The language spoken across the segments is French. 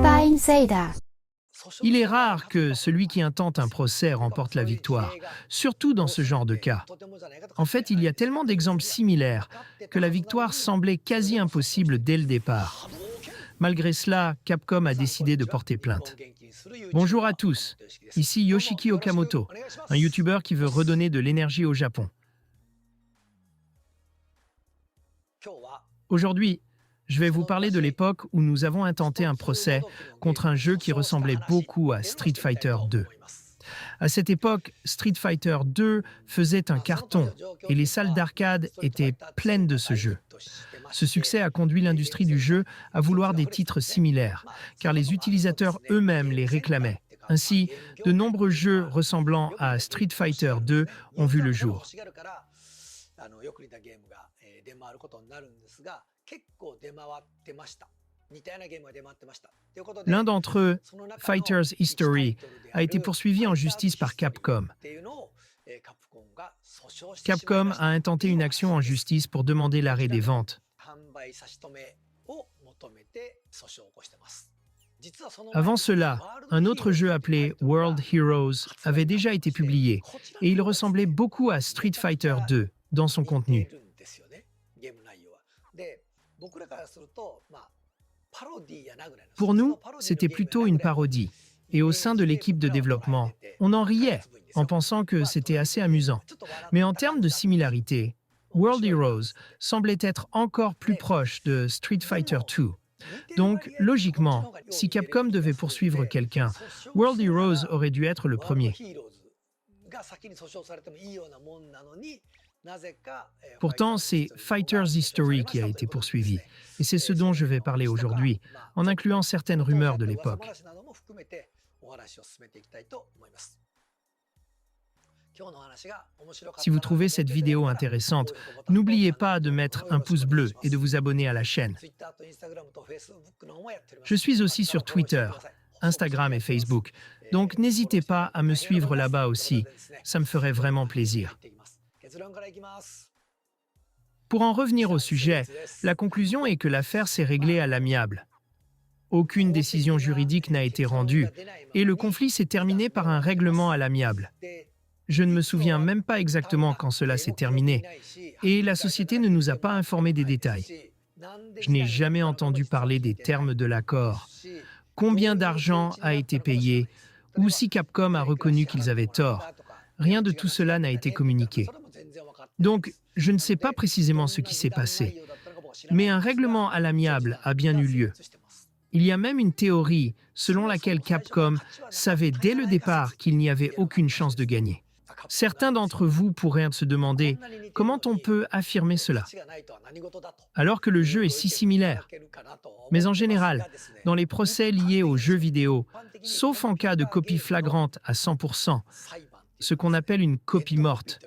パインセイダー。Il est rare que celui qui intente un procès remporte la victoire, surtout dans ce genre de cas. En fait, il y a tellement d'exemples similaires que la victoire semblait quasi impossible dès le départ. Malgré cela, Capcom a décidé de porter plainte. Bonjour à tous, ici Yoshiki Okamoto, un YouTuber qui veut redonner de l'énergie au Japon. Aujourd'hui, je vais vous parler de l'époque où nous avons intenté un procès contre un jeu qui ressemblait beaucoup à Street Fighter 2. À cette époque, Street Fighter 2 faisait un carton et les salles d'arcade étaient pleines de ce jeu. Ce succès a conduit l'industrie du jeu à vouloir des titres similaires, car les utilisateurs eux-mêmes les réclamaient. Ainsi, de nombreux jeux ressemblant à Street Fighter 2 ont vu le jour. L'un d'entre eux, Fighter's History, a été poursuivi en justice par Capcom. Capcom a intenté une action en justice pour demander l'arrêt des ventes. Avant cela, un autre jeu appelé World Heroes avait déjà été publié et il ressemblait beaucoup à Street Fighter 2 dans son contenu. Pour nous, c'était plutôt une parodie. Et au sein de l'équipe de développement, on en riait en pensant que c'était assez amusant. Mais en termes de similarité, World Heroes semblait être encore plus proche de Street Fighter 2. Donc, logiquement, si Capcom devait poursuivre quelqu'un, World Heroes aurait dû être le premier. Pourtant, c'est Fighter's History qui a été poursuivi, et c'est ce dont je vais parler aujourd'hui, en incluant certaines rumeurs de l'époque. Si vous trouvez cette vidéo intéressante, n'oubliez pas de mettre un pouce bleu et de vous abonner à la chaîne. Je suis aussi sur Twitter, Instagram et Facebook, donc n'hésitez pas à me suivre là-bas aussi, ça me ferait vraiment plaisir. Pour en revenir au sujet, la conclusion est que l'affaire s'est réglée à l'amiable. Aucune décision juridique n'a été rendue et le conflit s'est terminé par un règlement à l'amiable. Je ne me souviens même pas exactement quand cela s'est terminé et la société ne nous a pas informé des détails. Je n'ai jamais entendu parler des termes de l'accord, combien d'argent a été payé ou si Capcom a reconnu qu'ils avaient tort. Rien de tout cela n'a été communiqué. Donc, je ne sais pas précisément ce qui s'est passé, mais un règlement à l'amiable a bien eu lieu. Il y a même une théorie selon laquelle Capcom savait dès le départ qu'il n'y avait aucune chance de gagner. Certains d'entre vous pourraient se demander comment on peut affirmer cela, alors que le jeu est si similaire. Mais en général, dans les procès liés aux jeux vidéo, sauf en cas de copie flagrante à 100%, ce qu'on appelle une copie morte,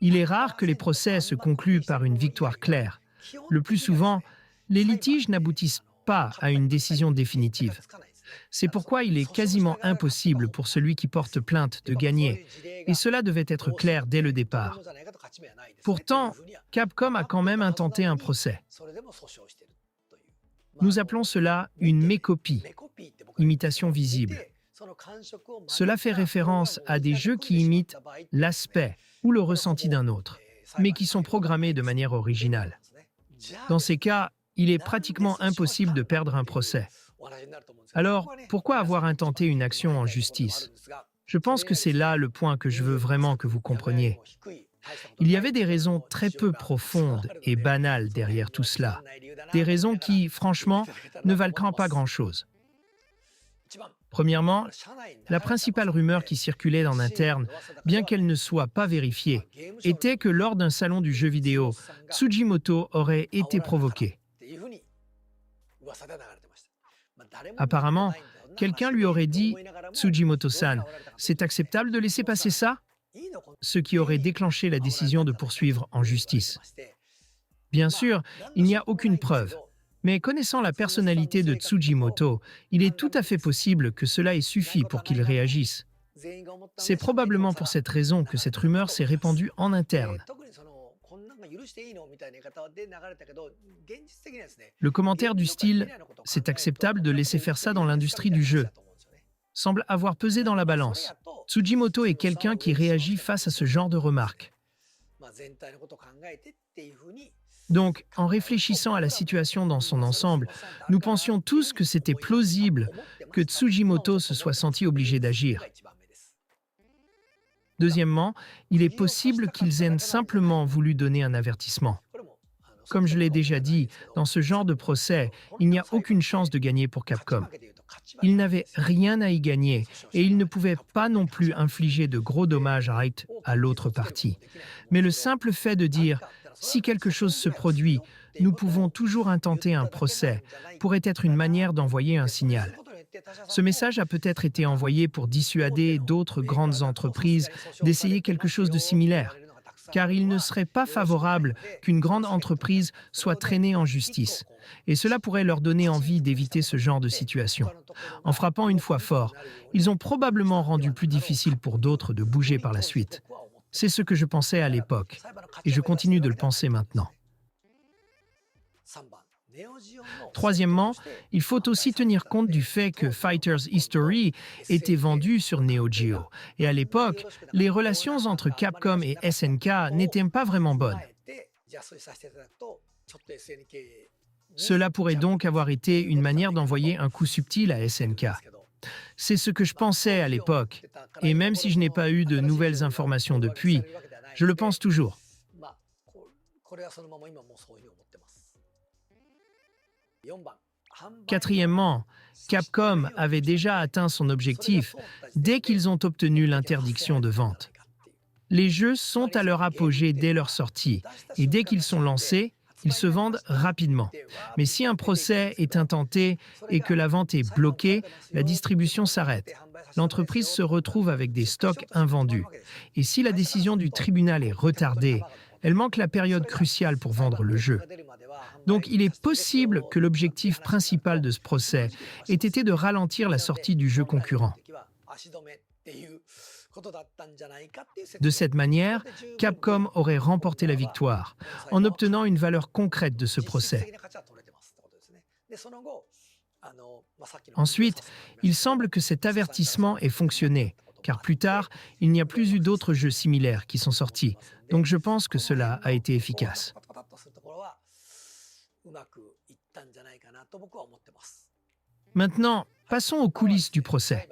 il est rare que les procès se concluent par une victoire claire. Le plus souvent, les litiges n'aboutissent pas à une décision définitive. C'est pourquoi il est quasiment impossible pour celui qui porte plainte de gagner, et cela devait être clair dès le départ. Pourtant, Capcom a quand même intenté un procès. Nous appelons cela une mécopie, imitation visible. Cela fait référence à des jeux qui imitent l'aspect ou le ressenti d'un autre, mais qui sont programmés de manière originale. Dans ces cas, il est pratiquement impossible de perdre un procès. Alors, pourquoi avoir intenté une action en justice? Je pense que c'est là le point que je veux vraiment que vous compreniez. Il y avait des raisons très peu profondes et banales derrière tout cela. Des raisons qui, franchement, ne valent pas grand-chose. Premièrement, la principale rumeur qui circulait en interne, bien qu'elle ne soit pas vérifiée, était que lors d'un salon du jeu vidéo, Tsujimoto aurait été provoqué. Apparemment, quelqu'un lui aurait dit « Tsujimoto-san, c'est acceptable de laisser passer ça ?» ce qui aurait déclenché la décision de poursuivre en justice. Bien sûr, il n'y a aucune preuve, mais connaissant la personnalité de Tsujimoto, il est tout à fait possible que cela ait suffi pour qu'il réagisse. C'est probablement pour cette raison que cette rumeur s'est répandue en interne. Le commentaire du style « c'est acceptable de laisser faire ça dans l'industrie du jeu » semble avoir pesé dans la balance. Tsujimoto est quelqu'un qui réagit face à ce genre de remarques. Donc, en réfléchissant à la situation dans son ensemble, nous pensions tous que c'était plausible que Tsujimoto se soit senti obligé d'agir. Deuxièmement, il est possible qu'ils aient simplement voulu donner un avertissement. Comme je l'ai déjà dit, dans ce genre de procès, il n'y a aucune chance de gagner pour Capcom. Ils n'avaient rien à y gagner et ils ne pouvaient pas non plus infliger de gros dommages à l'autre partie. Mais le simple fait de dire « si quelque chose se produit, nous pouvons toujours intenter un procès » pourrait être une manière d'envoyer un signal. Ce message a peut-être été envoyé pour dissuader d'autres grandes entreprises d'essayer quelque chose de similaire, car il ne serait pas favorable qu'une grande entreprise soit traînée en justice, et cela pourrait leur donner envie d'éviter ce genre de situation. En frappant une fois fort, ils ont probablement rendu plus difficile pour d'autres de bouger par la suite. C'est ce que je pensais à l'époque, et je continue de le penser maintenant. Troisièmement, il faut aussi tenir compte du fait que Fighter's History était vendu sur Neo Geo. Et à l'époque, les relations entre Capcom et SNK n'étaient pas vraiment bonnes. Cela pourrait donc avoir été une manière d'envoyer un coup subtil à SNK. C'est ce que je pensais à l'époque. Et même si je n'ai pas eu de nouvelles informations depuis, je le pense toujours. Quatrièmement, Capcom avait déjà atteint son objectif dès qu'ils ont obtenu l'interdiction de vente. Les jeux sont à leur apogée dès leur sortie, et dès qu'ils sont lancés, ils se vendent rapidement. Mais si un procès est intenté et que la vente est bloquée, la distribution s'arrête. L'entreprise se retrouve avec des stocks invendus. Et si la décision du tribunal est retardée, elle manque la période cruciale pour vendre le jeu. Donc il est possible que l'objectif principal de ce procès ait été de ralentir la sortie du jeu concurrent. De cette manière, Capcom aurait remporté la victoire en obtenant une valeur concrète de ce procès. Ensuite, il semble que cet avertissement ait fonctionné, car plus tard, il n'y a plus eu d'autres jeux similaires qui sont sortis. Donc je pense que cela a été efficace. Maintenant, passons aux coulisses du procès.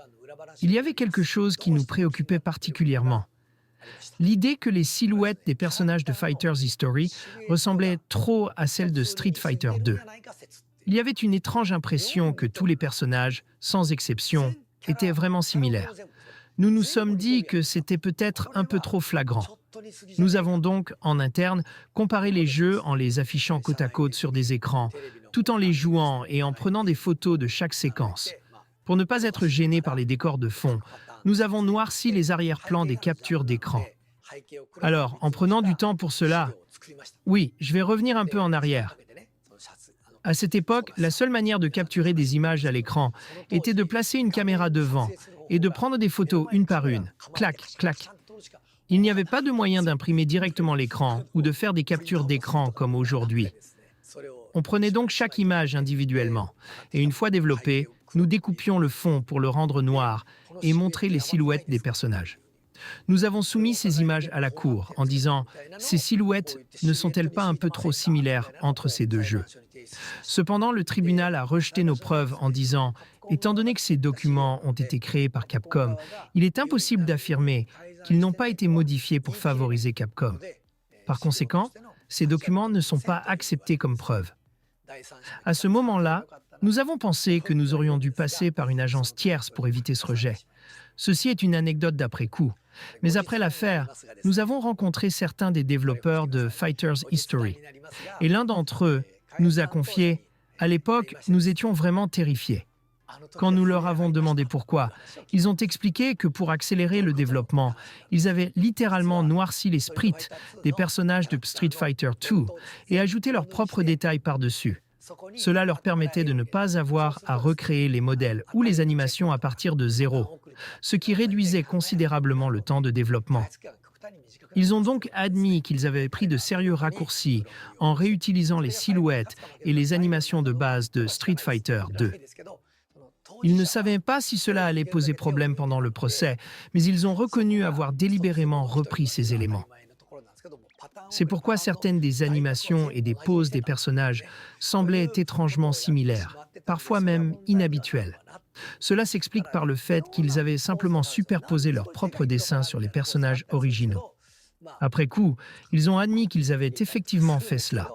Il y avait quelque chose qui nous préoccupait particulièrement. L'idée que les silhouettes des personnages de Fighter's History ressemblaient trop à celles de Street Fighter 2. Il y avait une étrange impression que tous les personnages, sans exception, étaient vraiment similaires. Nous nous sommes dit que c'était peut-être un peu trop flagrant. Nous avons donc, en interne, comparé les jeux en les affichant côte à côte sur des écrans, tout en les jouant et en prenant des photos de chaque séquence. Pour ne pas être gênés par les décors de fond, nous avons noirci les arrière-plans des captures d'écran. Alors, en prenant du temps pour cela, oui, je vais revenir un peu en arrière. À cette époque, la seule manière de capturer des images à l'écran était de placer une caméra devant et de prendre des photos une par une. Clac, clac. Il n'y avait pas de moyen d'imprimer directement l'écran ou de faire des captures d'écran comme aujourd'hui. On prenait donc chaque image individuellement et une fois développée, nous découpions le fond pour le rendre noir et montrer les silhouettes des personnages. Nous avons soumis ces images à la cour en disant « Ces silhouettes ne sont-elles pas un peu trop similaires entre ces deux jeux ?» Cependant, le tribunal a rejeté nos preuves en disant « Étant donné que ces documents ont été créés par Capcom, il est impossible d'affirmer qu'ils n'ont pas été modifiés pour favoriser Capcom. Par conséquent, ces documents ne sont pas acceptés comme preuve. » À ce moment-là, nous avons pensé que nous aurions dû passer par une agence tierce pour éviter ce rejet. Ceci est une anecdote d'après-coup. Mais après l'affaire, nous avons rencontré certains des développeurs de Fighter's History. Et l'un d'entre eux nous a confié « À l'époque, nous étions vraiment terrifiés. » Quand nous leur avons demandé pourquoi, ils ont expliqué que pour accélérer le développement, ils avaient littéralement noirci les sprites des personnages de Street Fighter 2 et ajouté leurs propres détails par-dessus. Cela leur permettait de ne pas avoir à recréer les modèles ou les animations à partir de zéro, ce qui réduisait considérablement le temps de développement. Ils ont donc admis qu'ils avaient pris de sérieux raccourcis en réutilisant les silhouettes et les animations de base de Street Fighter 2. Ils ne savaient pas si cela allait poser problème pendant le procès, mais ils ont reconnu avoir délibérément repris ces éléments. C'est pourquoi certaines des animations et des poses des personnages semblaient étrangement similaires, parfois même inhabituelles. Cela s'explique par le fait qu'ils avaient simplement superposé leurs propres dessins sur les personnages originaux. Après coup, ils ont admis qu'ils avaient effectivement fait cela.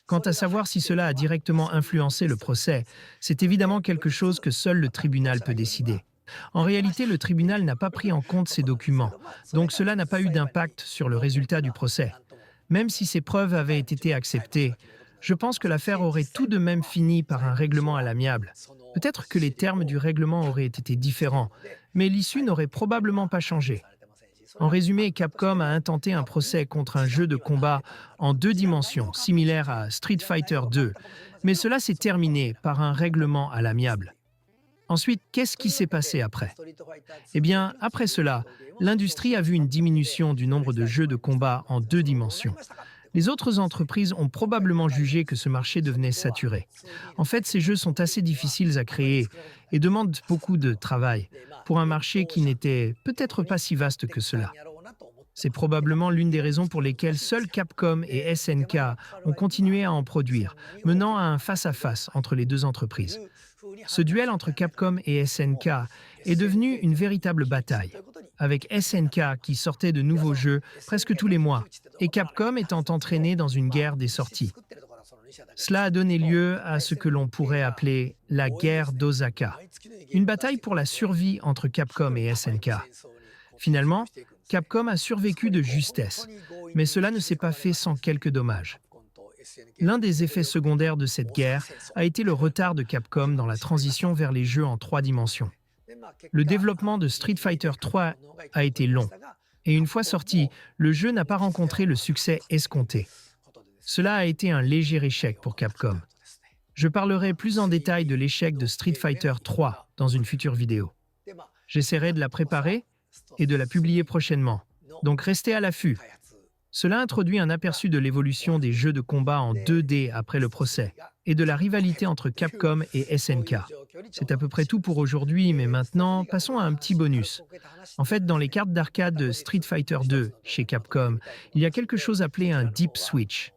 Quant à savoir si cela a directement influencé le procès, c'est évidemment quelque chose que seul le tribunal peut décider. En réalité, le tribunal n'a pas pris en compte ces documents, donc cela n'a pas eu d'impact sur le résultat du procès. Même si ces preuves avaient été acceptées, je pense que l'affaire aurait tout de même fini par un règlement à l'amiable. Peut-être que les termes du règlement auraient été différents, mais l'issue n'aurait probablement pas changé. En résumé, Capcom a intenté un procès contre un jeu de combat en 2 dimensions, similaire à Street Fighter 2, mais cela s'est terminé par un règlement à l'amiable. Ensuite, qu'est-ce qui s'est passé après? Eh bien, après cela, l'industrie a vu une diminution du nombre de jeux de combat en 2 dimensions. Les autres entreprises ont probablement jugé que ce marché devenait saturé. En fait, ces jeux sont assez difficiles à créer et demandent beaucoup de travail pour un marché qui n'était peut-être pas si vaste que cela. C'est probablement l'une des raisons pour lesquelles seuls Capcom et SNK ont continué à en produire, menant à un face-à-face entre les deux entreprises. Ce duel entre Capcom et SNK est devenu une véritable bataille, avec SNK qui sortait de nouveaux jeux presque tous les mois, et Capcom étant entraîné dans une guerre des sorties. Cela a donné lieu à ce que l'on pourrait appeler la guerre d'Osaka, une bataille pour la survie entre Capcom et SNK. Finalement, Capcom a survécu de justesse, mais cela ne s'est pas fait sans quelques dommages. L'un des effets secondaires de cette guerre a été le retard de Capcom dans la transition vers les jeux en 3 dimensions. Le développement de Street Fighter 3 a été long, et une fois sorti, le jeu n'a pas rencontré le succès escompté. Cela a été un léger échec pour Capcom. Je parlerai plus en détail de l'échec de Street Fighter 3 dans une future vidéo. J'essaierai de la préparer et de la publier prochainement, donc restez à l'affût. Cela introduit un aperçu de l'évolution des jeux de combat en 2D après le procès et de la rivalité entre Capcom et SNK. C'est à peu près tout pour aujourd'hui, mais maintenant, passons à un petit bonus. En fait, dans les cartes d'arcade de Street Fighter 2 chez Capcom, il y a quelque chose appelé un Deep Switch.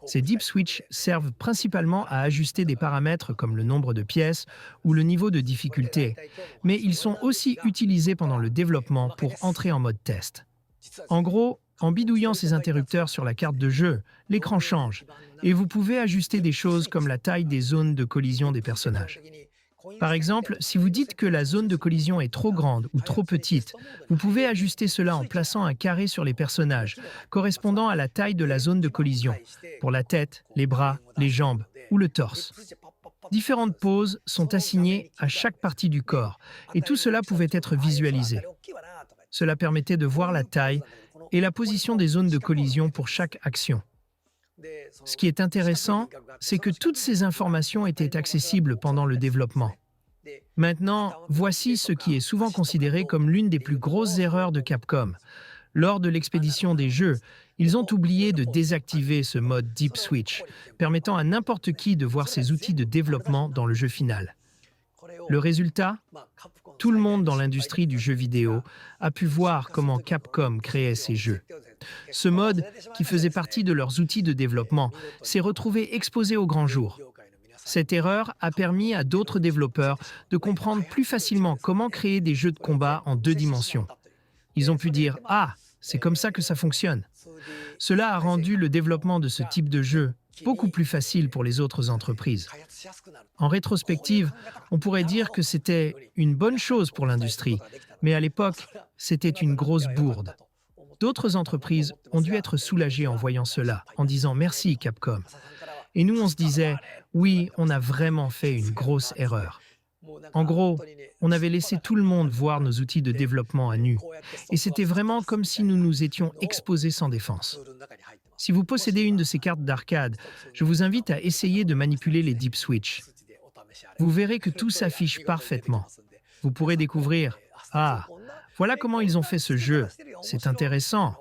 Ces Deep Switch servent principalement à ajuster des paramètres comme le nombre de pièces ou le niveau de difficulté, mais ils sont aussi utilisés pendant le développement pour entrer en mode test. En gros, en bidouillant ces interrupteurs sur la carte de jeu, l'écran change et vous pouvez ajuster des choses comme la taille des zones de collision des personnages. Par exemple, si vous dites que la zone de collision est trop grande ou trop petite, vous pouvez ajuster cela en plaçant un carré sur les personnages, correspondant à la taille de la zone de collision, pour la tête, les bras, les jambes ou le torse. Différentes poses sont assignées à chaque partie du corps, et tout cela pouvait être visualisé. Cela permettait de voir la taille et la position des zones de collision pour chaque action. Ce qui est intéressant, c'est que toutes ces informations étaient accessibles pendant le développement. Maintenant, voici ce qui est souvent considéré comme l'une des plus grosses erreurs de Capcom. Lors de l'expédition des jeux, ils ont oublié de désactiver ce mode Deep Switch, permettant à n'importe qui de voir ses outils de développement dans le jeu final. Le résultat? Tout le monde dans l'industrie du jeu vidéo a pu voir comment Capcom créait ses jeux. Ce mode, qui faisait partie de leurs outils de développement, s'est retrouvé exposé au grand jour. Cette erreur a permis à d'autres développeurs de comprendre plus facilement comment créer des jeux de combat en 2 dimensions. Ils ont pu dire « Ah, c'est comme ça que ça fonctionne ». Cela a rendu le développement de ce type de jeu beaucoup plus facile pour les autres entreprises. En rétrospective, on pourrait dire que c'était une bonne chose pour l'industrie, mais à l'époque, c'était une grosse bourde. D'autres entreprises ont dû être soulagées en voyant cela, en disant « Merci Capcom ». Et nous, on se disait « Oui, on a vraiment fait une grosse erreur ». En gros, on avait laissé tout le monde voir nos outils de développement à nu. Et c'était vraiment comme si nous nous étions exposés sans défense. Si vous possédez une de ces cartes d'arcade, je vous invite à essayer de manipuler les Deep Switch. Vous verrez que tout s'affiche parfaitement. Vous pourrez découvrir « Ah, voilà comment ils ont fait ce jeu. C'est intéressant.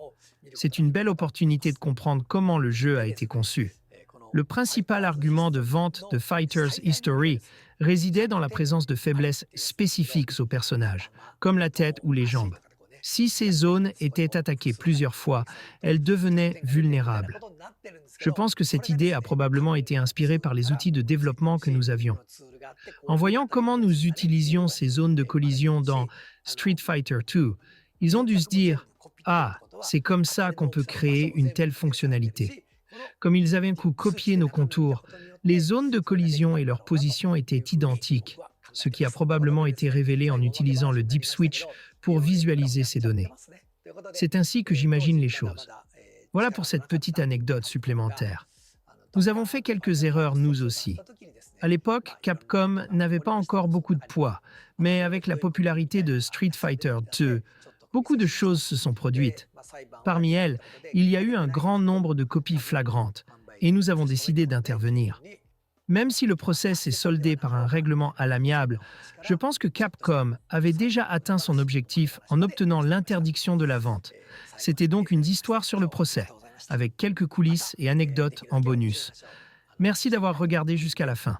C'est une belle opportunité de comprendre comment le jeu a été conçu. Le principal argument de vente de Fighter's History résidait dans la présence de faiblesses spécifiques aux personnages, comme la tête ou les jambes. Si ces zones étaient attaquées plusieurs fois, elles devenaient vulnérables. Je pense que cette idée a probablement été inspirée par les outils de développement que nous avions. En voyant comment nous utilisions ces zones de collision dans Street Fighter 2, ils ont dû se dire « Ah, c'est comme ça qu'on peut créer une telle fonctionnalité ». Comme ils avaient pu copier nos contours, les zones de collision et leur position étaient identiques, ce qui a probablement été révélé en utilisant le Deep Switch pour visualiser ces données. C'est ainsi que j'imagine les choses. Voilà pour cette petite anecdote supplémentaire. Nous avons fait quelques erreurs nous aussi. À l'époque, Capcom n'avait pas encore beaucoup de poids, mais avec la popularité de Street Fighter 2, beaucoup de choses se sont produites. Parmi elles, il y a eu un grand nombre de copies flagrantes, et nous avons décidé d'intervenir. Même si le procès s'est soldé par un règlement à l'amiable, je pense que Capcom avait déjà atteint son objectif en obtenant l'interdiction de la vente. C'était donc une histoire sur le procès, avec quelques coulisses et anecdotes en bonus. Merci d'avoir regardé jusqu'à la fin.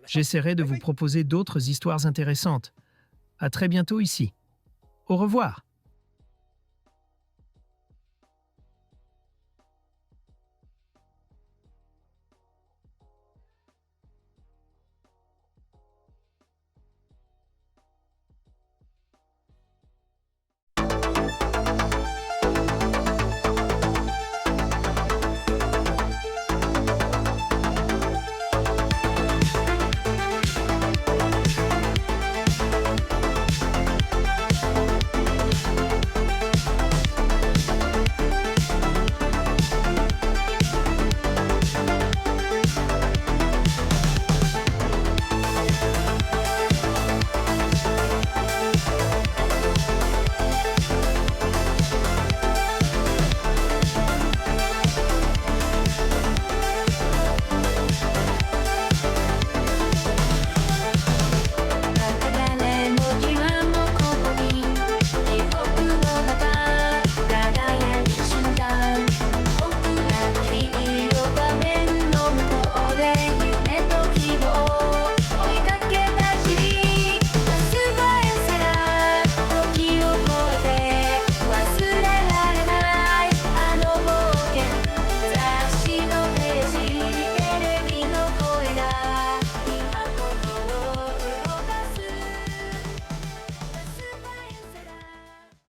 J'essaierai de vous proposer d'autres histoires intéressantes. À très bientôt ici. Au revoir.